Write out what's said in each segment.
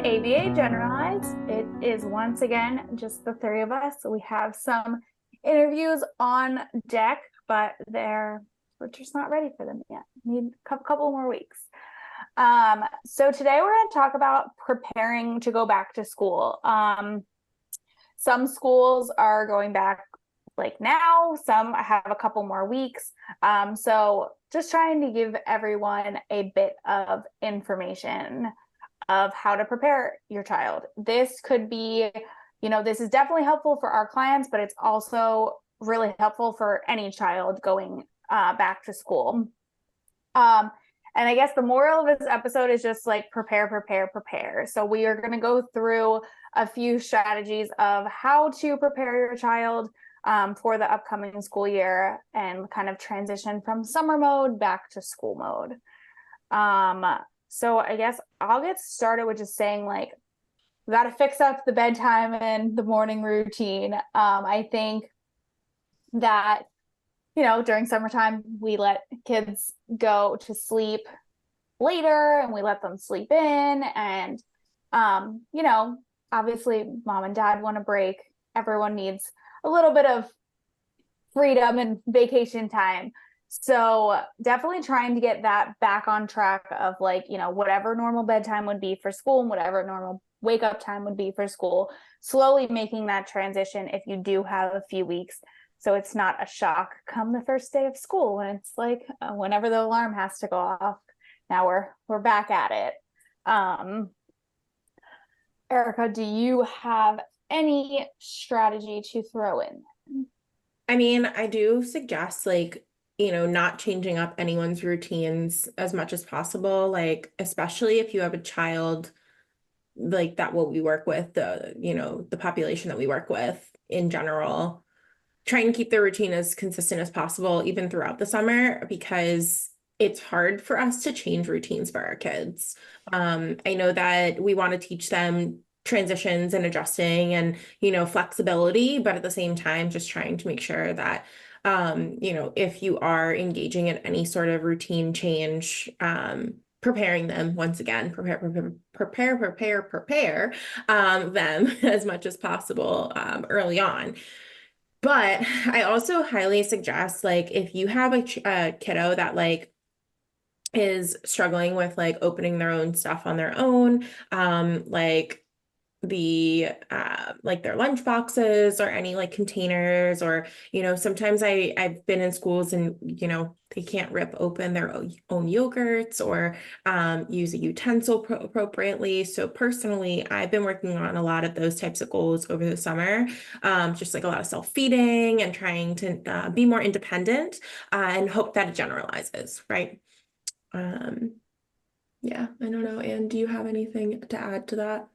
ABA Generalized. It is once again just the three of us. So we have some interviews on deck, but we're just not ready for them yet. Need a couple more weeks. So today we're going to talk about preparing to go back to school. Some schools are going back like now, some have a couple more weeks. So just trying to give everyone a bit of information of how to prepare your child. This could be, this is definitely helpful for our clients, but it's also really helpful for any child going back to school. And I guess the moral of this episode is just like prepare, prepare, prepare. So we are going to go through a few strategies of how to prepare your child for the upcoming school year and kind of transition from summer mode back to school mode. So I guess I'll get started with just saying, like, we got to fix up the bedtime and the morning routine. I think that, during summertime, we let kids go to sleep later and we let them sleep in. And, obviously mom and dad want a break. Everyone needs a little bit of freedom and vacation time. So definitely trying to get that back on track of whatever normal bedtime would be for school and whatever normal wake up time would be for school, slowly making that transition if you do have a few weeks. So it's not a shock come the first day of school when it's like whenever the alarm has to go off, now we're back at it. Erica, do you have any strategy to throw in? I mean, I do suggest not changing up anyone's routines as much as possible, especially if you have a child like that, what we work with, the population that we work with in general, trying to keep their routine as consistent as possible, even throughout the summer, because it's hard for us to change routines for our kids. I know that we want to teach them transitions and adjusting and, flexibility, but at the same time, just trying to make sure that, if you are engaging in any sort of routine change, preparing them once again, prepare them as much as possible early on. But I also highly suggest, if you have a kiddo that is struggling with opening their own stuff on their own, their lunch boxes or any containers, or sometimes I've been in schools and they can't rip open their own yogurts or use a utensil appropriately. So personally, I've been working on a lot of those types of goals over the summer, just a lot of self-feeding and trying to be more independent and hope that it generalizes, right? Yeah, I don't know. Anne, do you have anything to add to that?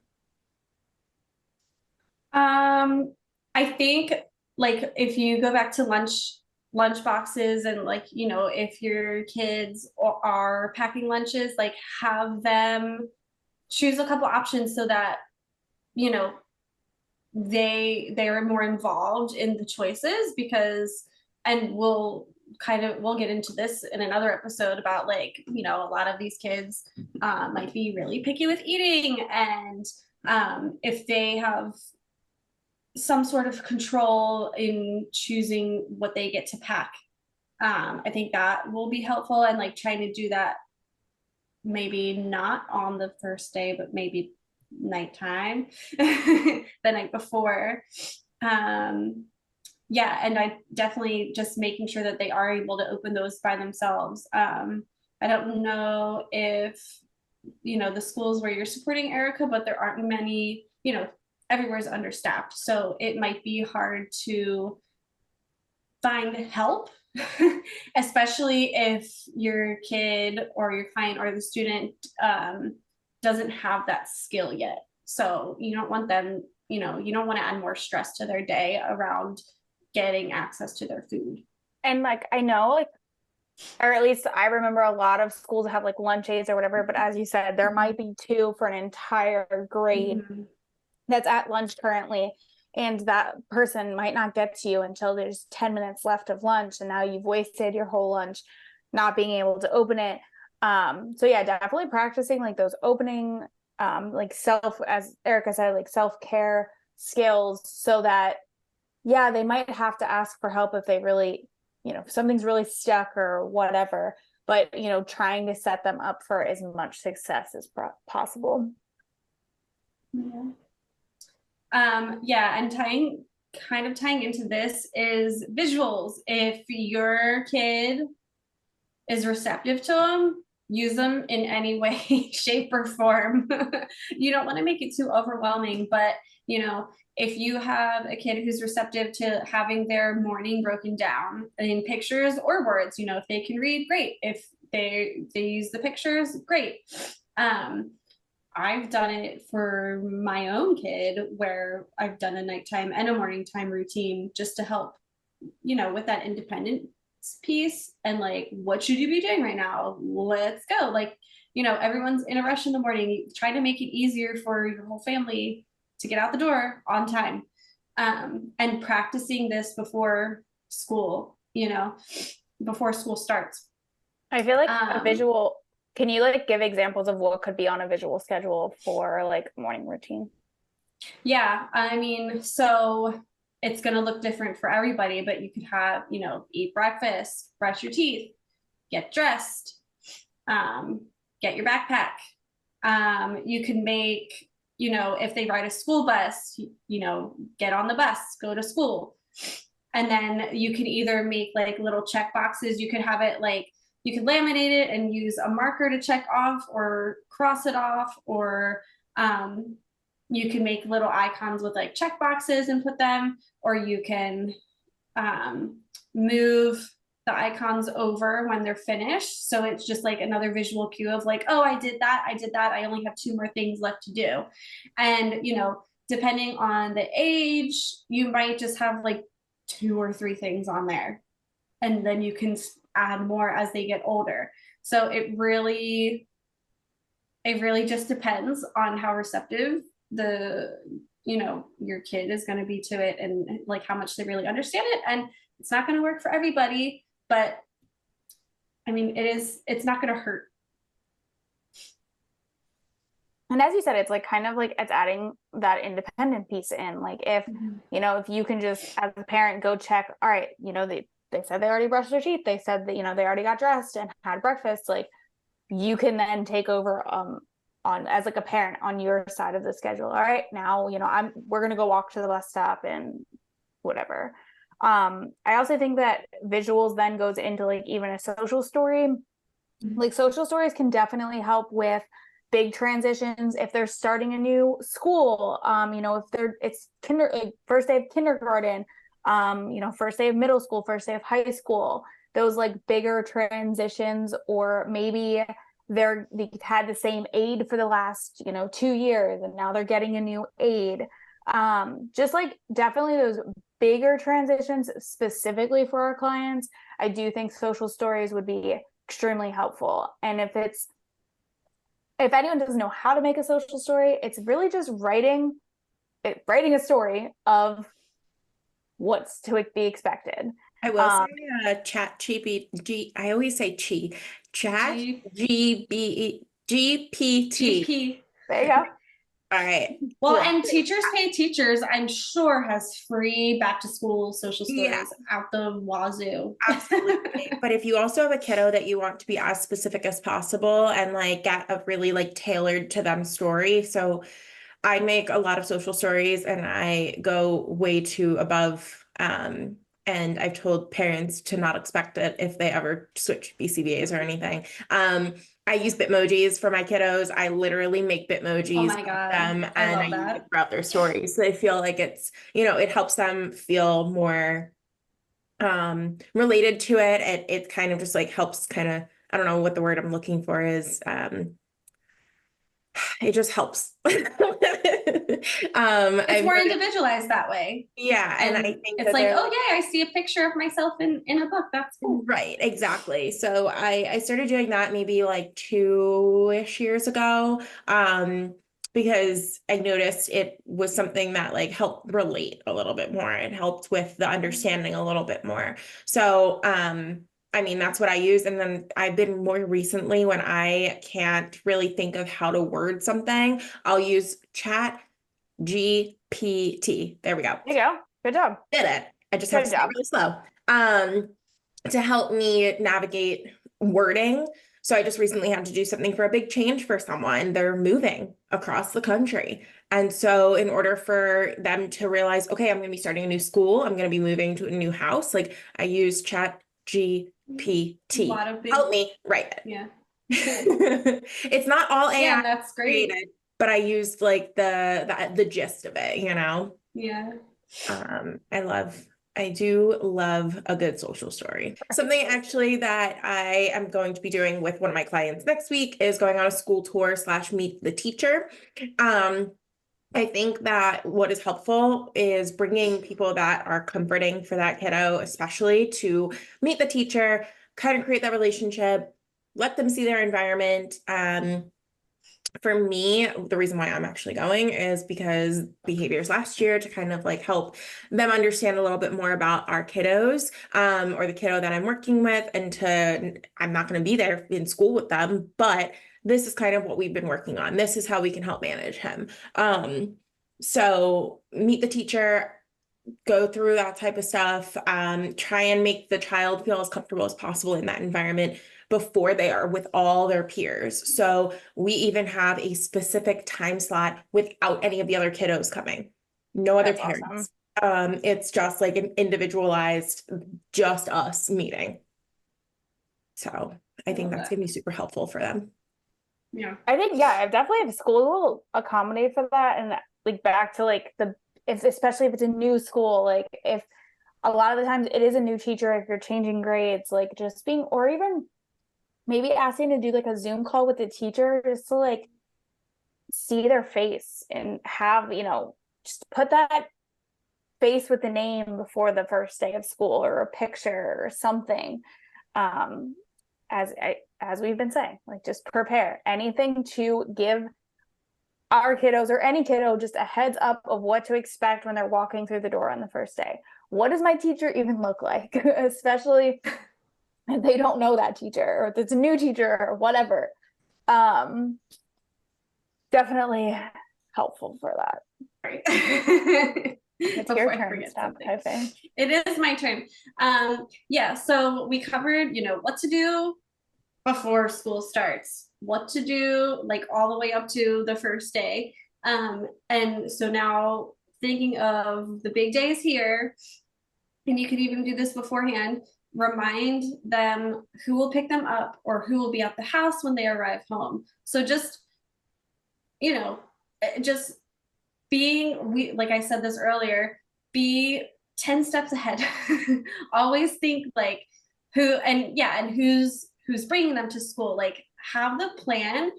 I think if you go back to lunch boxes and if your kids are packing lunches, have them choose a couple options so that they are more involved in the choices, because and we'll get into this in another episode about a lot of these kids might be really picky with eating, and if they have some sort of control in choosing what they get to pack. I think that will be helpful, and trying to do that maybe not on the first day, but maybe nighttime, the night before. Yeah, and I definitely just making sure that they are able to open those by themselves. I don't know if the schools where you're supporting Erica, but there aren't many, everywhere's understaffed. So it might be hard to find help, especially if your kid or your client or the student doesn't have that skill yet. So you don't want them, you don't want to add more stress to their day around getting access to their food. And I know, or at least I remember a lot of schools have lunch aids or whatever, but as you said, there might be 2 for an entire grade that's at lunch currently, and that person might not get to you until there's 10 minutes left of lunch, and now you've wasted your whole lunch not being able to open it. So yeah, definitely practicing those opening like as Erica said, like self-care skills, so that, yeah, they might have to ask for help if they really, if something's really stuck or whatever, but, trying to set them up for as much success as possible. Yeah. Yeah, and tying into this is visuals. If your kid is receptive to them, use them in any way, shape, or form. You don't want to make it too overwhelming, but if you have a kid who's receptive to having their morning broken down in pictures or words, if they can read, great. If they use the pictures, great. I've done it for my own kid, where I've done a nighttime and a morning time routine just to help, with that independence piece, and like, what should you be doing right now? Let's go. Like, everyone's in a rush in the morning. You try to make it easier for your whole family to get out the door on time. And practicing this before school, before school starts. I feel like a visual, can you like give examples of what could be on a visual schedule for like morning routine? Yeah, I mean, so it's going to look different for everybody, but you could have, eat breakfast, brush your teeth, get dressed, get your backpack. You can make, if they ride a school bus, get on the bus, go to school. And then you can either make like little check boxes. You could have it like, you could laminate it and use a marker to check off or cross it off, or you can make little icons with like check boxes and put them, or you can move the icons over when they're finished. So it's just like another visual cue of like, oh, I did that. I only have 2 more things left to do. And, depending on the age, you might just have like 2 or 3 things on there. And then you can add more as they get older. So it really just depends on how receptive your kid is going to be to it, and like how much they really understand it. And it's not going to work for everybody, but I mean, it's not going to hurt. And as you said, it's like kind of like it's adding that independent piece in. Like if, if you can just as a parent go check, all right, they said they already brushed their teeth. They said that, they already got dressed and had breakfast. Like you can then take over on as like a parent on your side of the schedule. All right, now, we're going to go walk to the bus stop and whatever. I also think that visuals then goes into like even a social story. Like social stories can definitely help with big transitions if they're starting a new school. If it's first day of kindergarten, first day of middle school, first day of high school, those like bigger transitions, or maybe they've had the same aide for the last 2 years and now they're getting a new aide. Just like definitely those bigger transitions specifically for our clients, I do think social stories would be extremely helpful. And if anyone doesn't know how to make a social story, it's really just writing a story of what's to be expected. I will say chat GPT. I always say chat GPT. There you go. All right. Well, cool. And Teachers Pay Teachers, I'm sure, has free back to school social stories out the wazoo. Absolutely. But if you also have a kiddo that you want to be as specific as possible and like get a really like tailored to them story. So I make a lot of social stories and I go way too above. And I've told parents to not expect it if they ever switch BCBAs or anything. I use Bitmojis for my kiddos. I literally make Bitmojis for them and I use it throughout their stories. So they feel like it's, it helps them feel more related to it. It kind of just like helps kind of, I don't know what the word I'm looking for is. It just helps. It's more individualized that way. Yeah. And I think it's like, oh yeah, I see a picture of myself in a book. That's cool. Right. Exactly. So I started doing that maybe like 2-ish years ago. Because I noticed it was something that like helped relate a little bit more. It helped with the understanding a little bit more. So, I mean, that's what I use. And then I've been more recently when I can't really think of how to word something, I'll use Chat GPT. There we go. There you go. Good job. Did it. I just have to Good say it job. really slow. To help me navigate wording. So I just recently had to do something for a big change for someone. They're moving across the country. And so in order for them to realize, okay, I'm going to be starting a new school, I'm going to be moving to a new house, like I use Chat GPT. Help me write it. Yeah. It's not all AI Yeah, that's great. created, but I used like the gist of it, you know? Yeah. I do love a good social story. Something actually that I am going to be doing with one of my clients next week is going on a school tour / meet the teacher. I think that what is helpful is bringing people that are comforting for that kiddo, especially to meet the teacher, kind of create that relationship, let them see their environment. For me, the reason why I'm actually going is because behaviors last year to kind of like help them understand a little bit more about our kiddos, or the kiddo that I'm working with, and I'm not going to be there in school with them, but this is kind of what we've been working on. This is how we can help manage him. So meet the teacher, go through that type of stuff, try and make the child feel as comfortable as possible in that environment before they are with all their peers. So we even have a specific time slot without any of the other kiddos coming. No other That's parents. awesome. It's just like an individualized, just us meeting. So I think that's gonna be super helpful for them. Yeah. I think, yeah, definitely if school will accommodate for that, and like back to like especially if it's a new school, like if a lot of the times it is a new teacher, if you're changing grades, like just being, or even maybe asking to do like a Zoom call with the teacher just to like see their face and have, just put that face with the name before the first day of school, or a picture or something. As we've been saying, like just prepare anything to give our kiddos or any kiddo just a heads up of what to expect when they're walking through the door on the first day. What does my teacher even look like? Especially if they don't know that teacher, or if it's a new teacher or whatever. Definitely helpful for that. Right. It's your turn. Stop typing. It is my turn. Yeah, so we covered, what to do before school starts, what to do like all the way up to the first day. And so now thinking of the big days here, and you could even do this beforehand, remind them who will pick them up or who will be at the house when they arrive home. So just, just being, like I said this earlier, be 10 steps ahead. Always think like who's bringing them to school. Like have the plan.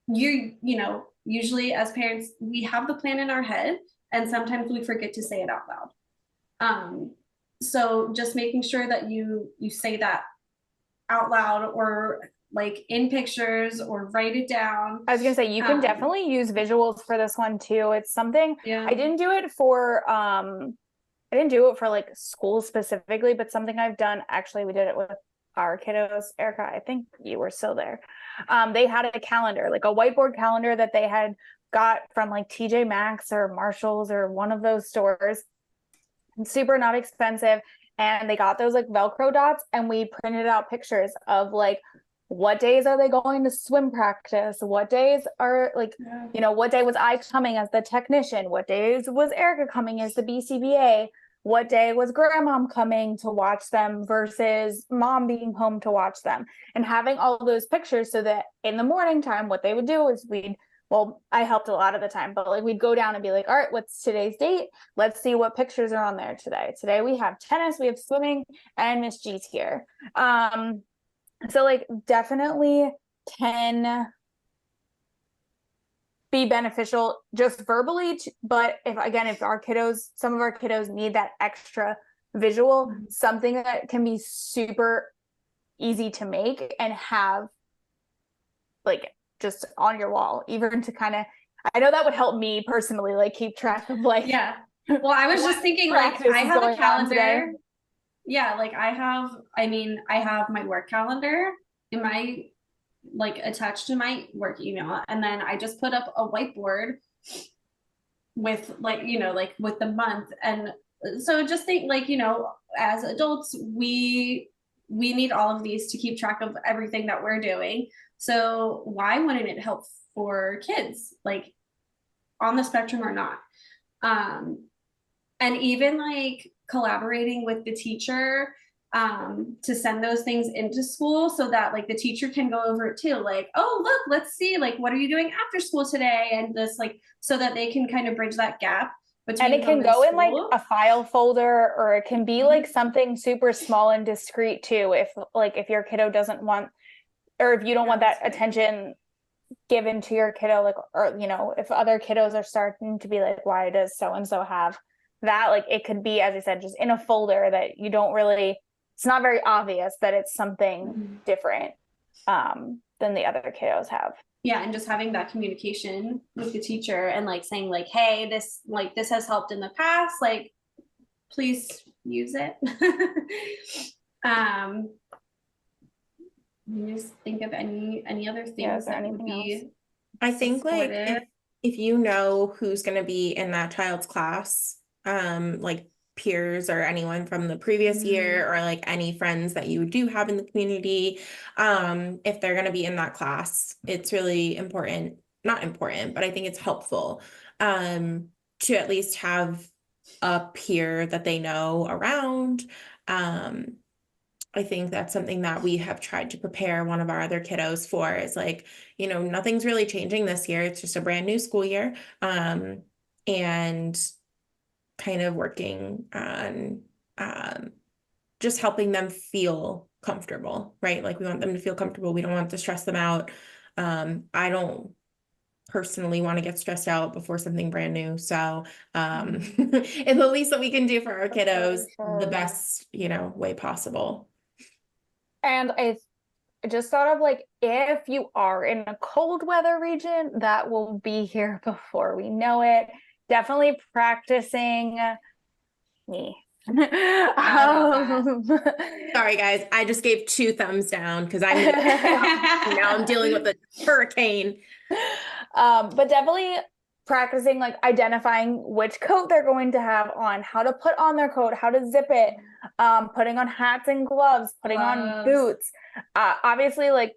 Usually as parents, we have the plan in our head, and sometimes we forget to say it out loud. So just making sure that you say that out loud, or like in pictures, or write it down. I was gonna say, you can definitely use visuals for this one too. It's something, I didn't do it for like school specifically, but something I've done, actually, we did it with our kiddos. Erica, I think you were still there. They had a calendar, like a whiteboard calendar that they had got from like TJ Maxx or Marshalls or one of those stores. Super not expensive. And they got those like Velcro dots, and we printed out pictures of like, what days are they going to swim practice? What days are like, what day was I coming as the technician? What days was Erica coming as the BCBA? What day was grandmom coming to watch them versus mom being home to watch them? And having all those pictures, so that in the morning time, what they would do is I helped a lot of the time, but like we'd go down and be like, all right, what's today's date? Let's see what pictures are on there today. Today we have tennis, we have swimming, and Miss G's here. So like definitely can be beneficial just verbally, but if some of our kiddos need that extra visual, something that can be super easy to make and have like just on your wall, even to kind of, I know that would help me personally, like keep track of like, well, I was just thinking like I have a calendar. Yeah, like I have my work calendar in my like attached to my work email, and then I just put up a whiteboard with like, like with the month. And so just think like, as adults, we need all of these to keep track of everything that we're doing. So why wouldn't it help for kids, like on the spectrum or not? And even like collaborating with the teacher to send those things into school so that like the teacher can go over it too, like, oh look, let's see, like, what are you doing after school today, and this, like, so that they can kind of bridge that gap between And it can go in like a file folder, or it can be like something super small and discreet too, if your kiddo doesn't want, or if you don't want that attention given to your kiddo, like, or if other kiddos are starting to be like, why does so and so have that, like it could be, as I said, just in a folder that you don't really, it's not very obvious that it's something different than the other kiddos have. Yeah, and just having that communication with the teacher and like saying like, hey, this has helped in the past, like please use it. You just think of any other things that would be I think supportive. Like if you know who's going to be in that child's class, like peers or anyone from the previous year, or like any friends that you do have in the community, if they're going to be in that class, it's really important, not important, but I think it's helpful to at least have a peer that they know around. I think that's something that we have tried to prepare one of our other kiddos for, is like, nothing's really changing this year. It's just a brand new school year. And kind of working on just helping them feel comfortable, right? Like we want them to feel comfortable. We don't want to stress them out. I don't personally want to get stressed out before something brand new. So and the least that we can do for our kiddos, the best, way possible. And I just thought of like, if you are in a cold weather region, that will be here before we know it. Definitely practicing me. Sorry guys, I just gave 2 thumbs down because now I'm dealing with a hurricane. But definitely practicing like identifying which coat they're going to have on, how to put on their coat, how to zip it, putting on hats and gloves, putting on boots. Obviously, like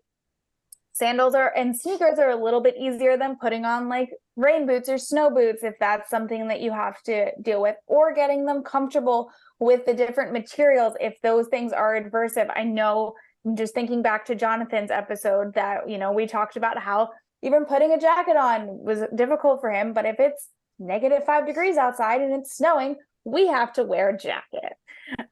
sandals and sneakers are a little bit easier than putting on like rain boots or snow boots, if that's something that you have to deal with, or getting them comfortable with the different materials if those things are adversive. I know, just thinking back to Jonathan's episode, that we talked about how even putting a jacket on was difficult for him, but if it's -5 degrees outside and it's snowing, we have to wear a jacket.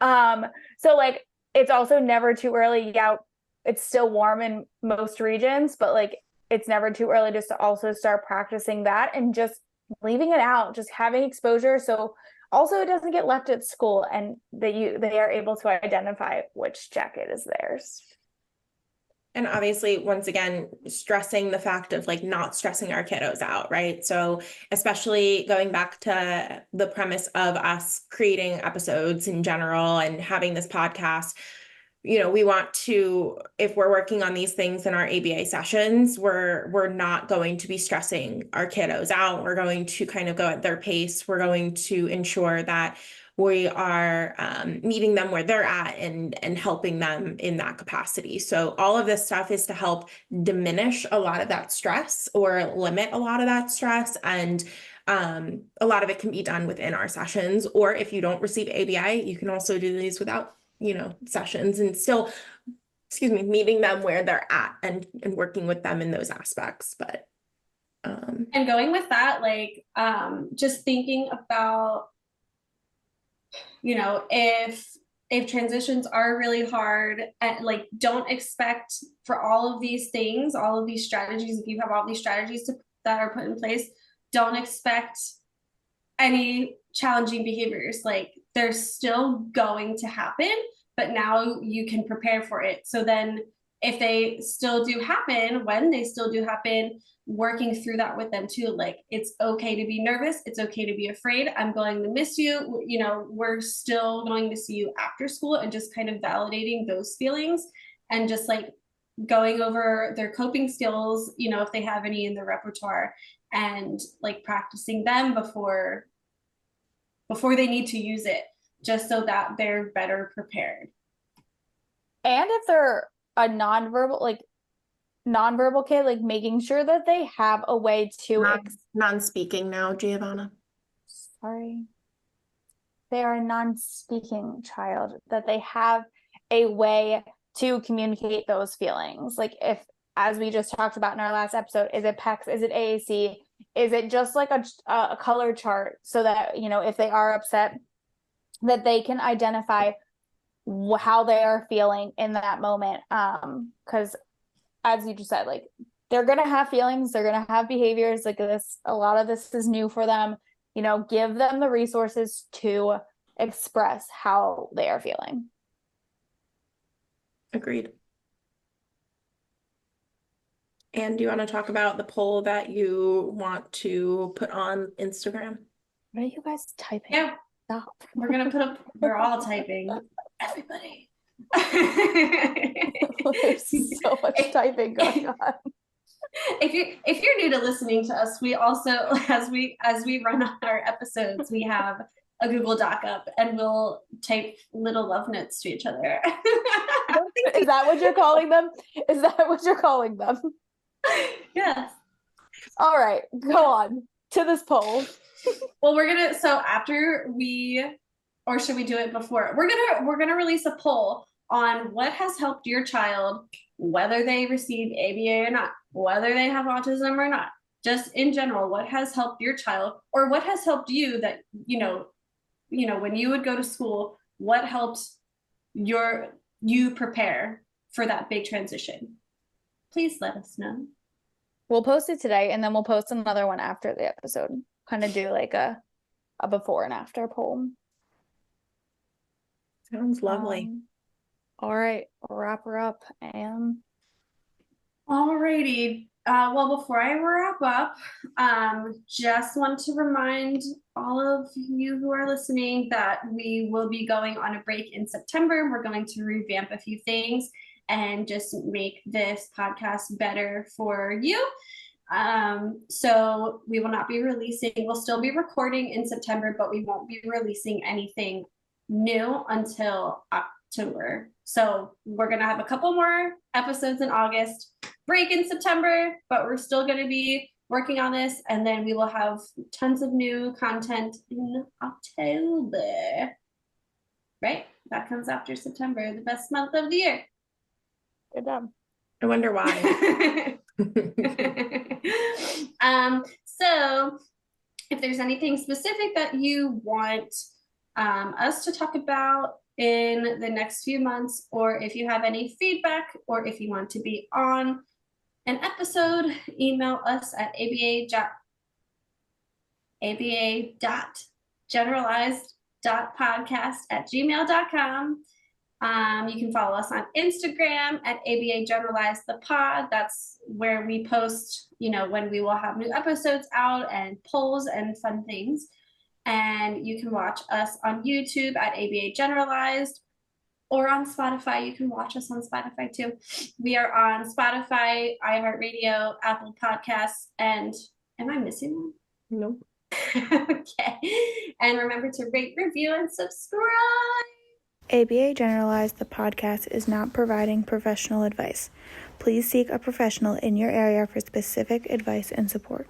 So like, it's also never too early. Yeah, it's still warm in most regions, but like, it's never too early just to also start practicing that and just leaving it out, just having exposure. So also it doesn't get left at school, and they are able to identify which jacket is theirs. And obviously, once again, stressing the fact of like not stressing our kiddos out, right? So especially going back to the premise of us creating episodes in general and having this podcast, we want to, if we're working on these things in our ABA sessions, we're not going to be stressing our kiddos out. We're going to kind of go at their pace. We're going to ensure that we are meeting them where they're at and helping them in that capacity. So all of this stuff is to help diminish a lot of that stress or limit a lot of that stress. And a lot of it can be done within our sessions, or if you don't receive ABI, you can also do these without sessions and still, meeting them where they're at and working with them in those aspects. But and going with that, like just thinking about, if transitions are really hard, and like, don't expect for all of these things, all of these strategies, if you have all these strategies that are put in place, don't expect any challenging behaviors. Like, they're still going to happen, but now you can prepare for it. So then if they still do happen, when they still do happen, working through that with them too. Like, it's okay to be nervous. It's okay to be afraid. I'm going to miss you. You know, we're still going to see you after school, and just kind of validating those feelings, and just like going over their coping skills, you know, if they have any in their repertoire, and like practicing them before they need to use it, just so that they're better prepared. And if they're a nonverbal kid, like making sure that they have a way to non-speaking now, Giovanna. Sorry. They are a non-speaking child, that they have a way to communicate those feelings. Like, if, as we just talked about in our last episode, is it PECS? Is it AAC? Is it just like a color chart, so that, you know, if they are upset, that they can identify how they are feeling in that moment? Because as you just said, like, they're gonna have feelings, they're gonna have behaviors like this. A lot of this is new for them. You know, give them the resources to express how they are feeling. Agreed. And do you want to talk about the poll that you want to put on Instagram? What are you guys typing? Yeah. Stop. We're all typing. Everybody. There's so much typing going on. If you're new to listening to us, we also, as we run on our episodes, we have a Google Doc up, and we'll type little love notes to each other. Is that what you're calling them? Is that what you're calling them? Yes. All right, go on to this poll. Well, so after or should we do it before? We're gonna release a poll on what has helped your child, whether they receive ABA or not, whether they have autism or not, just in general, what has helped your child, or what has helped you, that, you know, when you would go to school, what helped you prepare for that big transition? Please let us know. We'll post it today, and then we'll post another one after the episode. Kind of do like a before and after poll. Sounds lovely. All right, I'll wrap her up. And alrighty. Well, before I wrap up, just want to remind all of you who are listening that we will be going on a break in September. We're going to revamp a few things and just make this podcast better for you. So we will not be releasing, we'll still be recording in September, but we won't be releasing anything new until October. So we're going to have a couple more episodes in August, break in September, but we're still going to be working on this. And then we will have tons of new content in October, right? That comes after September, the best month of the year. Good job. I wonder why. So if there's anything specific that you want us to talk about in the next few months, or if you have any feedback, or if you want to be on an episode, email us at aba.generalized.podcast@gmail.com. You can follow us on Instagram at ABA Generalized the Pod. That's where we post, you know, when we will have new episodes out, and polls and fun things. And you can watch us on YouTube at ABA Generalized, or on Spotify. You can watch us on Spotify too. We are on Spotify, iHeartRadio, Apple Podcasts, and am I missing one? Nope. Okay. And remember to rate, review, and subscribe. ABA Generalized, the podcast, is not providing professional advice. Please seek a professional in your area for specific advice and support.